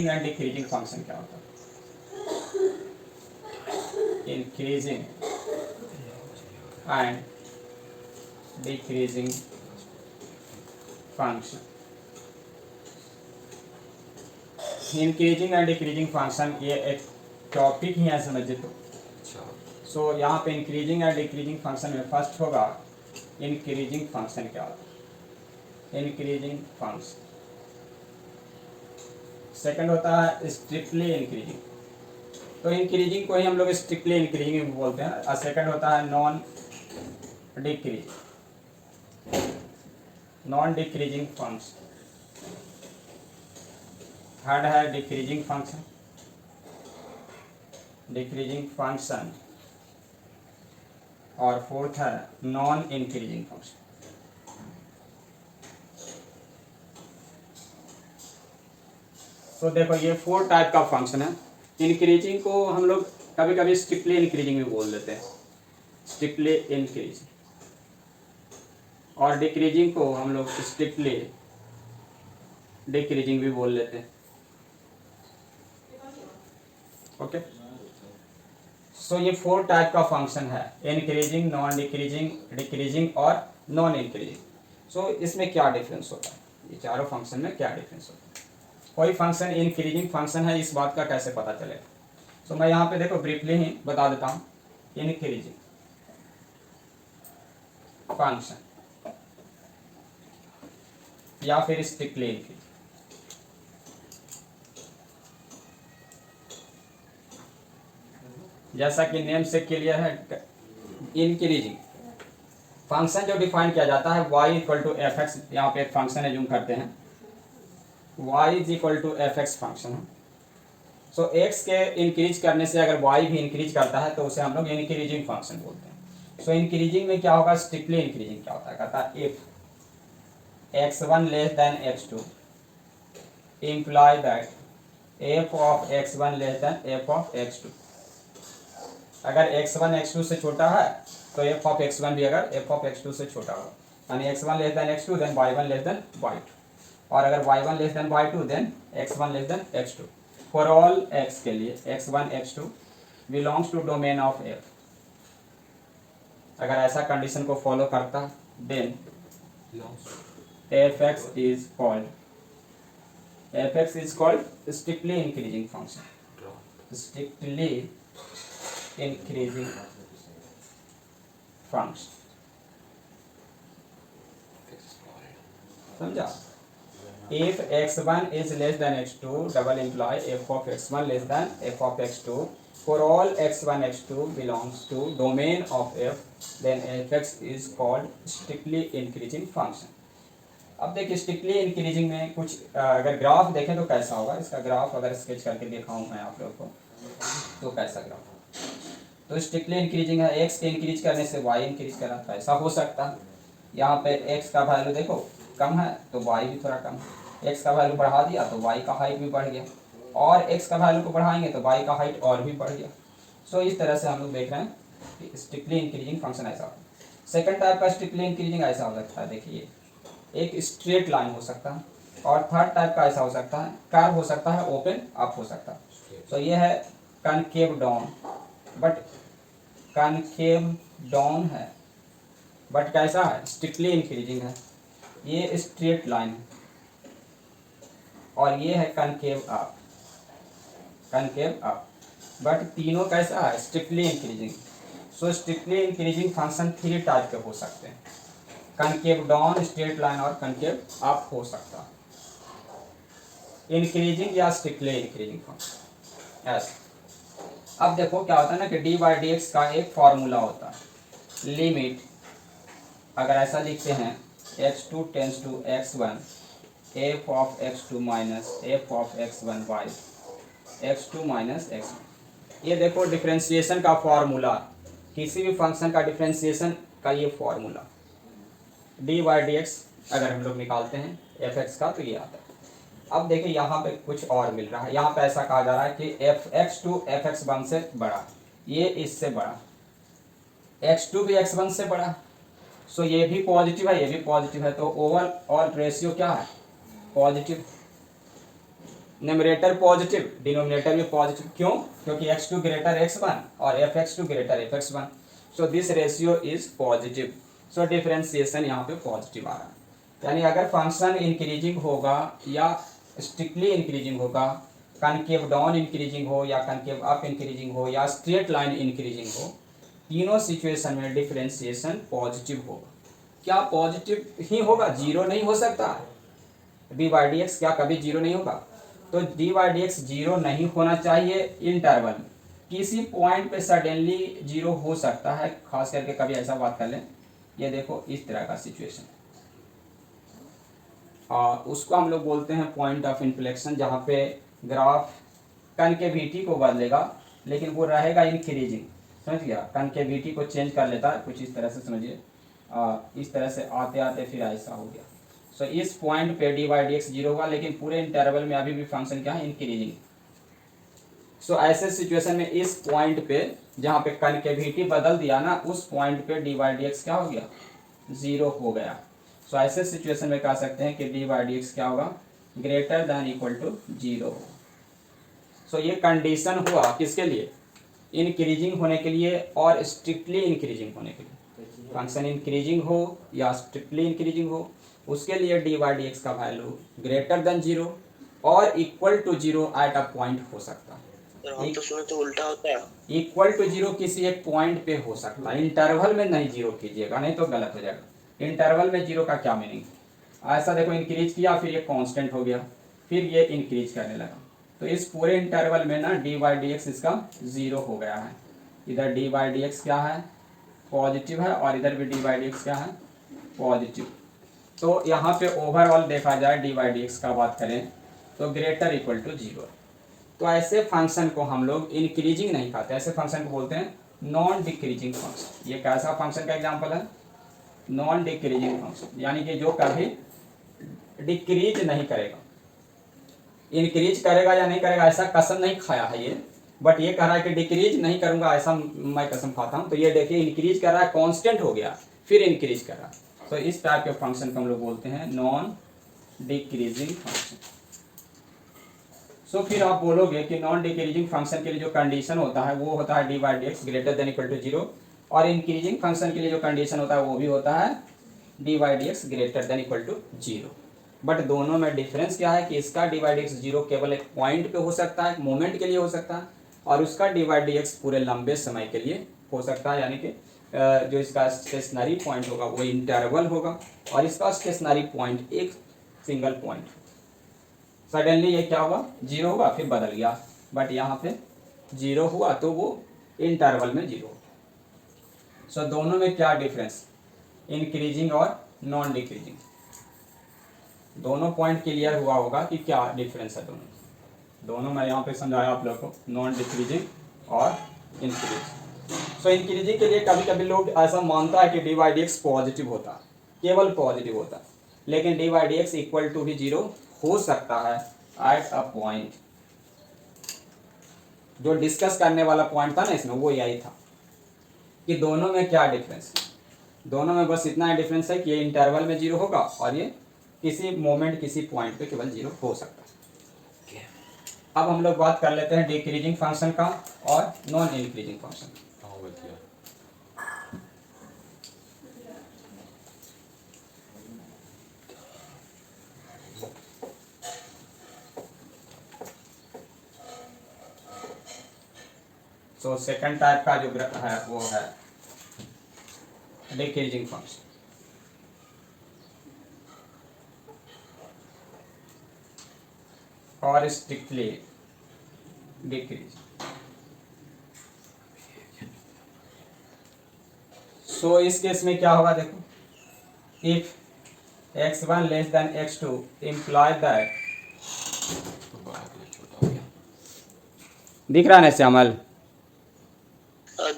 And decreasing function क्या होता है? Increasing and decreasing function. Increasing and decreasing function ये एक टॉपिक ही है, समझे तो। सो यहाँ पे इंक्रीजिंग एंड डिक्रीजिंग फंक्शन में फर्स्ट होगा इंक्रीजिंग फंक्शन क्या होता है, इंक्रीजिंग फंक्शन। सेकंड होता है स्ट्रिक्टली इंक्रीजिंग, तो इंक्रीजिंग को ही हम लोग स्ट्रिक्टली इंक्रीजिंग भी बोलते हैं। और सेकंड होता है नॉन डिक्रीजिंग फंक्शन। थर्ड है डिक्रीजिंग फंक्शन, और फोर्थ है नॉन इंक्रीजिंग फंक्शन। तो देखो ये 4 टाइप का फंक्शन है। इंक्रीजिंग को हम लोग कभी कभी स्ट्रिक्टली इंक्रीजिंग भी बोल देते हैं, स्ट्रिक्टली इंक्रीजिंग। और डिक्रीजिंग को हम लोग स्ट्रिक्टली डिक्रीजिंग भी बोल लेते हैं। ओके, सो ये 4 टाइप का फंक्शन है, इंक्रीजिंग, नॉन डिक्रीजिंग, डिक्रीजिंग और नॉन इंक्रीजिंग। सो इसमें क्या डिफरेंस होता है, ये चारों फंक्शन में क्या डिफरेंस होता है? कोई फंक्शन इंक्रीजिंग फंक्शन है, इस बात का कैसे पता चलेगा? सो मैं यहाँ पे देखो ब्रीफली ही बता देता हूँ। इंक्रीजिंग फंक्शन या फिर स्ट्रिक्टली इंक्रीजिंग, जैसा कि नेम से क्लियर है, इंक्रीजिंग फंक्शन जो डिफाइन किया जाता है y equal to f x. यहाँ पे एक फंक्शन एज्यूम करते हैं, y is equal to f x function है। सो x के इंक्रीज करने से अगर y भी इंक्रीज करता है तो उसे हम लोग इंक्रीजिंग फंक्शन बोलते हैं। सो इंक्रीजिंग में क्या होगा, स्ट्रिक्टली इंक्रीजिंग क्या होता है, कहता है if x1 less than x2 imply that f of x1 less then f of x2। अगर x1 x2 से छोटा है तो f ऑफ x1 भी अगर f ऑफ x2 से छोटा होगा, यानी x1 less than x2 then y1 less than y2, और अगर y1 लेस देन y2 देन x1 less than x2। For all x के लिए x1 x2 belongs to domain of f। अगर ऐसा कंडीशन को फॉलो करता then fx is called strictly increasing function, strictly increasing function। समझा? If x1 is less than x2 double imply f of x1 less than f of x2 for all x1 x2 belongs to domain of f, then fx is called strictly increasing function। अब देखिए strictly increasing में कुछ अगर graph देखें तो कैसा होगा, इसका ग्राफ अगर स्केच करके दिखाऊं मैं आप लोगों को तो कैसा ग्राफ होगा। तो स्ट्रिक्टली इंक्रीजिंग है, x के इंक्रीज करने से y इंक्रीज करा, तो ऐसा हो सकता है। यहाँ पे x का वैल्यू देखो कम है तो y भी थोड़ा कम है, x का वैल्यू बढ़ा दिया तो y का हाइट भी बढ़ गया, और x का वैल्यू को बढ़ाएंगे तो y का हाइट और भी बढ़ गया। सो इस तरह से हम लोग देख रहे हैं कि स्ट्रिक्टली इंक्रीजिंग फंक्शन ऐसा होता है। सेकंड टाइप का स्ट्रिक्टली इंक्रीजिंग ऐसा हो सकता है, देखिए एक स्ट्रेट लाइन हो सकता है, और थर्ड टाइप का ऐसा हो सकता है कर्व हो सकता है, ओपन अप हो सकता है। तो ये है concave down, but concave down है बट कैसा है, स्ट्रिक्टली इंक्रीजिंग है। ये स्ट्रेट लाइन है, और ये है कनकेव अप, बट तीनों कैसा है, स्ट्रिक्टली इंक्रीजिंग। सो स्ट्रिक्टली इंक्रीजिंग फंक्शन 3 टाइप के हो सकते हैं, कनकेव डाउन, स्ट्रेट लाइन और कनकेव अप हो सकता है। इंक्रीजिंग या स्ट्रिक्टली इंक्रीजिंग फंक्शन ऐसे। अब देखो क्या होता है ना कि डी बाई डी एक्स का एक फॉर्मूला होता है, लिमिट अगर ऐसा लिखते हैं x2 tends to x1 f of x2 minus f of x1 by x2 minus x1। ये देखो डिफ्रेंसिएशन का फॉर्मूला, किसी भी फंक्शन का डिफ्रेंसिएशन का ये formula D by D x अगर हम लोग निकालते हैं एफ एक्स का तो ये आता है। अब देखिए यहाँ पे कुछ और मिल रहा है, यहाँ पे ऐसा कहा जा रहा है कि f x two f x one से बड़ा, ये इससे बड़ा, एक्स टू भी एक्स वन से बड़ा। सो ये भी पॉजिटिव है, ये भी पॉजिटिव है, तो ओवरऑल रेशियो क्या है, पॉजिटिव। न्यूमरेटर पॉजिटिव, डिनोमिनेटर भी पॉजिटिव। क्यों? क्योंकि x2 ग्रेटर x1 और fx2 greater fx1, so this ratio is positive, so differentiation यहाँ पे पॉजिटिव आ रहा है। यानी अगर फंक्शन इंक्रीजिंग होगा या स्ट्रिक्टली इंक्रीजिंग होगा, कनकेव डाउन इंक्रीजिंग हो या कनकेव अप इंक्रीजिंग हो या स्ट्रेट लाइन इंक्रीजिंग हो, तीनों सिचुएशन में डिफरेंशिएशन पॉजिटिव होगा। क्या पॉजिटिव ही होगा? जीरो नहीं हो सकता। डी बाई डी एक्स क्या कभी जीरो नहीं होगा? तो D by D x zero नहीं होना चाहिए इंटरवल में। किसी पॉइंट पे सडनली जीरो हो सकता है, खास करके कभी ऐसा बात कर लें, ये देखो इस तरह का सिचुएशन, उसको हम लोग बोलते हैं पॉइंट ऑफ इन्फ्लेक्शन, जहाँ पे ग्राफ कनकेविटी को बदलेगा लेकिन वो रहेगा इंक्रीजिंग। समझ गया? कनकेविटी को चेंज कर लेता है कुछ इस तरह से, समझिए इस तरह से आते आते फिर ऐसा हो गया। सो इस पॉइंट पे D by D x zero हुआ, लेकिन पूरे इंटरवल में अभी भी फंक्शन क्या है? इंक्रीजिंग। सो ऐसे सिचुएशन में इस पॉइंट पे जहाँ पे कनकेविटी बदल दिया ना, उस पॉइंट पे डी बाई डी एक्स क्या हो गया? जीरो हो गया। सो ऐसे सिचुएशन में कह सकते हैं कि डी बाई डी एक्स क्या होगा? Greater than equal to zero. So ये कंडीशन हुआ किसके लिए? इंक्रीजिंग होने के लिए और स्ट्रिक्टली इंक्रीजिंग होने के लिए। फंक्शन इंक्रीजिंग हो या स्ट्रिक्टली इंक्रीजिंग हो, उसके लिए डी बाई डी एक्स का वैल्यू ग्रेटर देन जीरो और equal to zero at a point हो सकता है। हम तो सुने तो उल्टा होता है। इक्वल टू जीरो किसी एक पॉइंट पे हो सकता है, इंटरवल में नहीं जीरो कीजिएगा, नहीं तो गलत हो जाएगा। इंटरवल में जीरो का क्या मीनिंग? ऐसा देखो, इंक्रीज किया फिर ये कांस्टेंट हो गया, फिर ये इंक्रीज करने लगा, तो इस पूरे इंटरवल में ना डी बाई डी एक्स इसका जीरो हो गया है। इधर डी बाई डी एक्स क्या है? पॉजिटिव है, और इधर भी डी बाई डी एक्स क्या है? पॉजिटिव। तो यहाँ पे ओवरऑल देखा जाए डी बाई डी एक्स का बात करें तो ग्रेटर इक्वल टू जीरो। तो ऐसे फंक्शन को हम लोग इंक्रीजिंग नहीं कहते, ऐसे फंक्शन को बोलते हैं नॉन डिक्रीजिंग फंक्शन। ये कैसा फंक्शन का एग्जांपल है? नॉन डिक्रीजिंग फंक्शन, यानी कि जो कभी डिक्रीज नहीं करेगा। इंक्रीज करेगा या नहीं करेगा ऐसा कसम नहीं खाया है ये, बट ये कह रहा है कि डिक्रीज नहीं करूंगा ऐसा मैं कसम खाता हूँ। तो ये देखिए इंक्रीज कर रहा है, कांस्टेंट हो गया, फिर इंक्रीज कर रहा है। तो इस टाइप के फंक्शन को हम लोग बोलते हैं नॉन डिक्रीजिंग फंक्शन। सो फिर आप बोलोगे कि नॉन डिक्रीजिंग फंक्शन के लिए जो कंडीशन होता है वो होता है d by D x greater than equal to zero, और इंक्रीजिंग फंक्शन के लिए जो कंडीशन होता है वो भी होता है d by D x greater than equal to zero. But दोनों में डिफरेंस क्या है कि इसका d by D x zero केवल एक पॉइंट पे हो सकता है, मोमेंट के लिए हो सकता है, और उसका डी बाई डी एक्स पूरे लंबे समय के लिए हो सकता है। यानी कि जो इसका स्टेशनरी पॉइंट होगा वो इंटरवल होगा, और इसका स्टेशनरी पॉइंट एक सिंगल पॉइंट। सडनली ये क्या हुआ? जीरो हुआ फिर बदल गया, बट यहाँ पे जीरो हुआ तो वो इंटरवल में जीरो। सो दोनों में क्या डिफरेंस? इंक्रीजिंग और नॉन डिक्रीजिंग। दोनों पॉइंट क्लियर हुआ होगा कि क्या डिफरेंस है दोनों मैं यहाँ पे समझाया आप लोग को, नॉन डिक्रीजिंग और इंक्रीज। सो इंक्रीजिंग के लिए कभी कभी लोग ऐसा मानता है कि d by D x positive होता है, केवल पॉजिटिव होता है, लेकिन d by D x equal to भी जीरो हो सकता है एट अ पॉइंट। जो डिस्कस करने वाला पॉइंट था ना इसमें, वो यही था कि दोनों में क्या डिफरेंस है। दोनों में बस इतना डिफरेंस है कि ये इंटरवल में जीरो होगा और ये किसी मोमेंट किसी पॉइंट पे केवल जीरो हो सकता है। अब हम लोग बात कर लेते हैं डिक्रीजिंग फंक्शन का और non increasing function. So second type का जो है वो है डिक्रीजिंग फंक्शन। और स्ट्रिक्टली डिक्रीज। सो इस केस में क्या होगा देखो, if x1 less than x2 imply that, दिख रहा है ना श्यामल?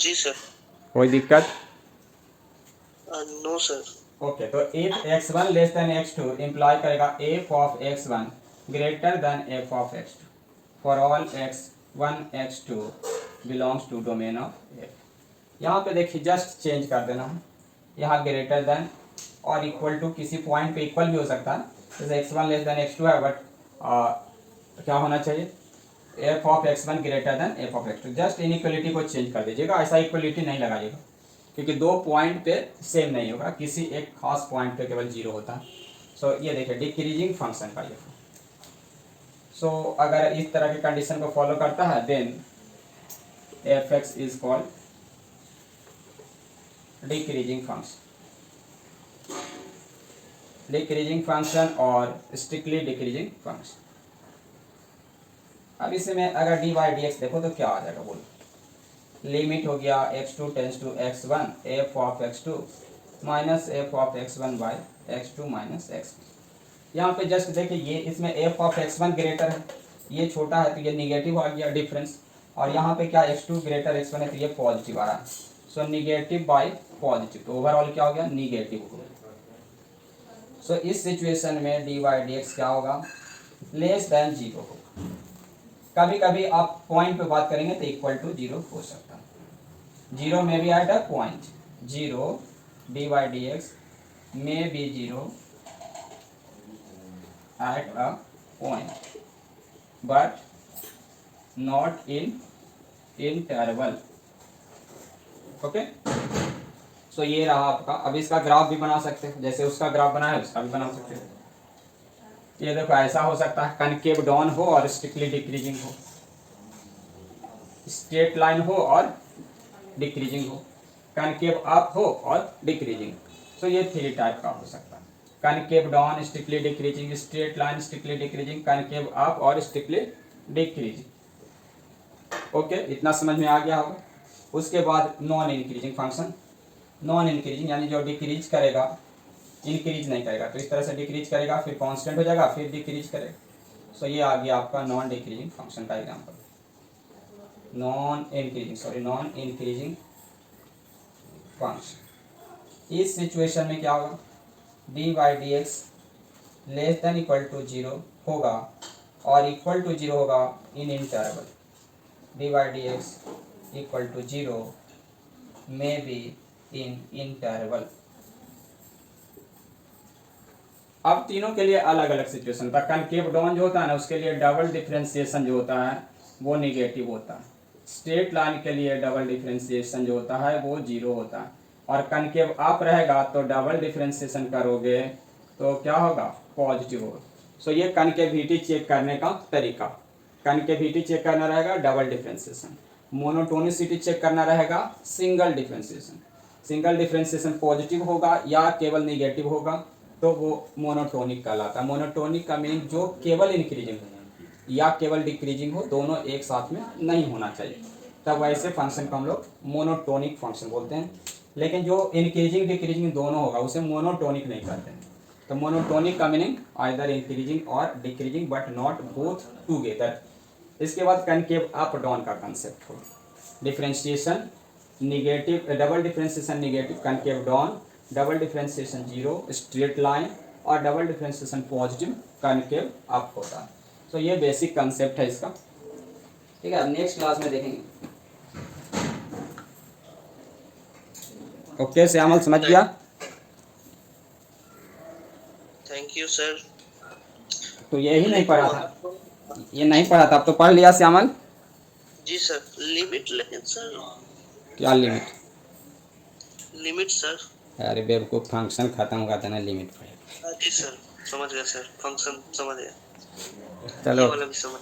जी सर। कोई दिक्कत? No sir. ओके, तो if x1 less than x2 imply करेगा f of x1 greater than f of x2 for all x1 x2 belongs to domain of f। यहाँ पे देखिए जस्ट चेंज कर देना है, यहाँ ग्रेटर देन और इक्वल टू किसी पॉइंट पे इक्वल भी हो सकता है, जैसे x1 लेस देन x2 है, बट क्या होना चाहिए, F of x1 greater then F of x2। Just inequality को चेंज कर दीजिएगा, ऐसा इक्वलिटी नहीं लगाइएगा, क्योंकि दो पॉइंट पे सेम नहीं होगा, किसी एक खास पॉइंट पे केवल जीरो होता है। सो ये देखिए डिक्रीजिंग फंक्शन का ये। सो अगर इस तरह की कंडीशन को फॉलो करता है then f x is called decreasing function, decreasing function और स्ट्रिक्टली डिक्रीजिंग फंक्शन। अब इसमें अगर डी बाई डी एक्स देखो तो क्या आ जाएगा, बोलो। लिमिट हो गया x2 tends to x1 f of x2 minus f of x1 by x2 minus x1। यहाँ पे जस्ट देखिए ये इसमें एफ ऑफ x1 ग्रेटर है, ये छोटा है तो ये निगेटिव आ गया डिफरेंस, और यहाँ पे क्या x2 ग्रेटर x1 है तो ये पॉजिटिव आ रहा है। सो निगेटिव बाई पॉजिटिव, तो ओवरऑल क्या हो गया, निगेटिव हो गया। सो इस सिचुएशन में डी बाई डी एक्स क्या होगा, लेस देन जीरो होगा। कभी कभी आप पॉइंट पे बात करेंगे तो इक्वल टू जीरो हो सकता है, zero may be at a point, zero D by D X may be zero at a point but not in interval. Okay, so ये रहा आपका। अब इसका ग्राफ भी बना सकते हैं, जैसे उसका ग्राफ बना है उसका भी बना सकते हैं। ये देखो ऐसा हो सकता है, कनकेव डाउन हो और स्ट्रिक्टली डिक्रीजिंग हो, स्ट्रेट लाइन हो और डिक्रीजिंग हो, कनकेव अप हो और डिक्रीजिंग। सो ये थ्री टाइप का हो सकता है, concave down strictly decreasing, straight line strictly decreasing, concave up और स्ट्रिक्टली डिक्रीजिंग। ओके, इतना समझ में आ गया होगा। उसके बाद non increasing function, non increasing यानी जो डिक्रीज करेगा, इंक्रीज नहीं करेगा, तो इस तरह से डिक्रीज करेगा फिर कांस्टेंट हो जाएगा फिर डिक्रीज करेगा। सो ये आ गया आपका नॉन डिक्रीजिंग फंक्शन का एग्जांपल, नॉन इंक्रीजिंग फंक्शन। इस सिचुएशन में क्या होगा, d by D x less than equal to zero होगा और इक्वल टू जीरो होगा in interval, d by D x equal to zero may be in interval. अब तीनों के लिए अलग अलग सिचुएशन होता है। कनकेव डाउन जो होता है ना उसके लिए डबल डिफरेंशिएशन जो होता है वो निगेटिव होता है, स्ट्रेट लाइन के लिए डबल डिफरेंशिएशन जो होता है वो जीरो होता है, और कनकेव अप रहेगा तो डबल डिफरेंशिएशन करोगे तो क्या होगा, पॉजिटिव होगा। सो ये कनकेविटी चेक करने का तरीका, कनकेविटी चेक करना रहेगा डबल डिफरेंशिएशन, मोनोटोनिसिटी चेक करना रहेगा single differentiation. Single differentiation positive होगा या केवल निगेटिव होगा तो वो मोनोटोनिक कहलाता है। मोनोटोनिक का मीनिंग जो केवल इंक्रीजिंग हो या केवल डिक्रीजिंग हो, दोनों एक साथ में नहीं होना चाहिए, तब वैसे फंक्शन को हम लोग मोनोटोनिक फंक्शन बोलते हैं। लेकिन जो इंक्रीजिंग डिक्रीजिंग दोनों होगा उसे मोनोटोनिक नहीं कहते हैं। तो मोनोटोनिक का मीनिंग आइदर इंक्रीजिंग और decreasing but not both together. इसके बाद कनकेव अप डाउन का कंसेप्ट हो, differentiation negative, double differentiation negative concave down, double differentiation zero straight line, और double differentiation positive concave up होता है। तो ये बेसिक कंसेप्ट है इसका, ठीक है। नेक्स्ट क्लास में देखेंगे। ओके श्यामल, समझ गया? Thank you sir. तो यही नहीं पढ़ा था, ये नहीं पढ़ा था, अब तो पढ़ लिया श्यामल? जी सर। लिमिट, लेकिन सर क्या लिमिट? Limit sir. अरे बेवकूफ, फंक्शन खत्म होगा था ना, लिमिट पड़ेगा। जी सर, समझ गया सर, फंक्शन समझ गया, चलो ये वाला भी समझ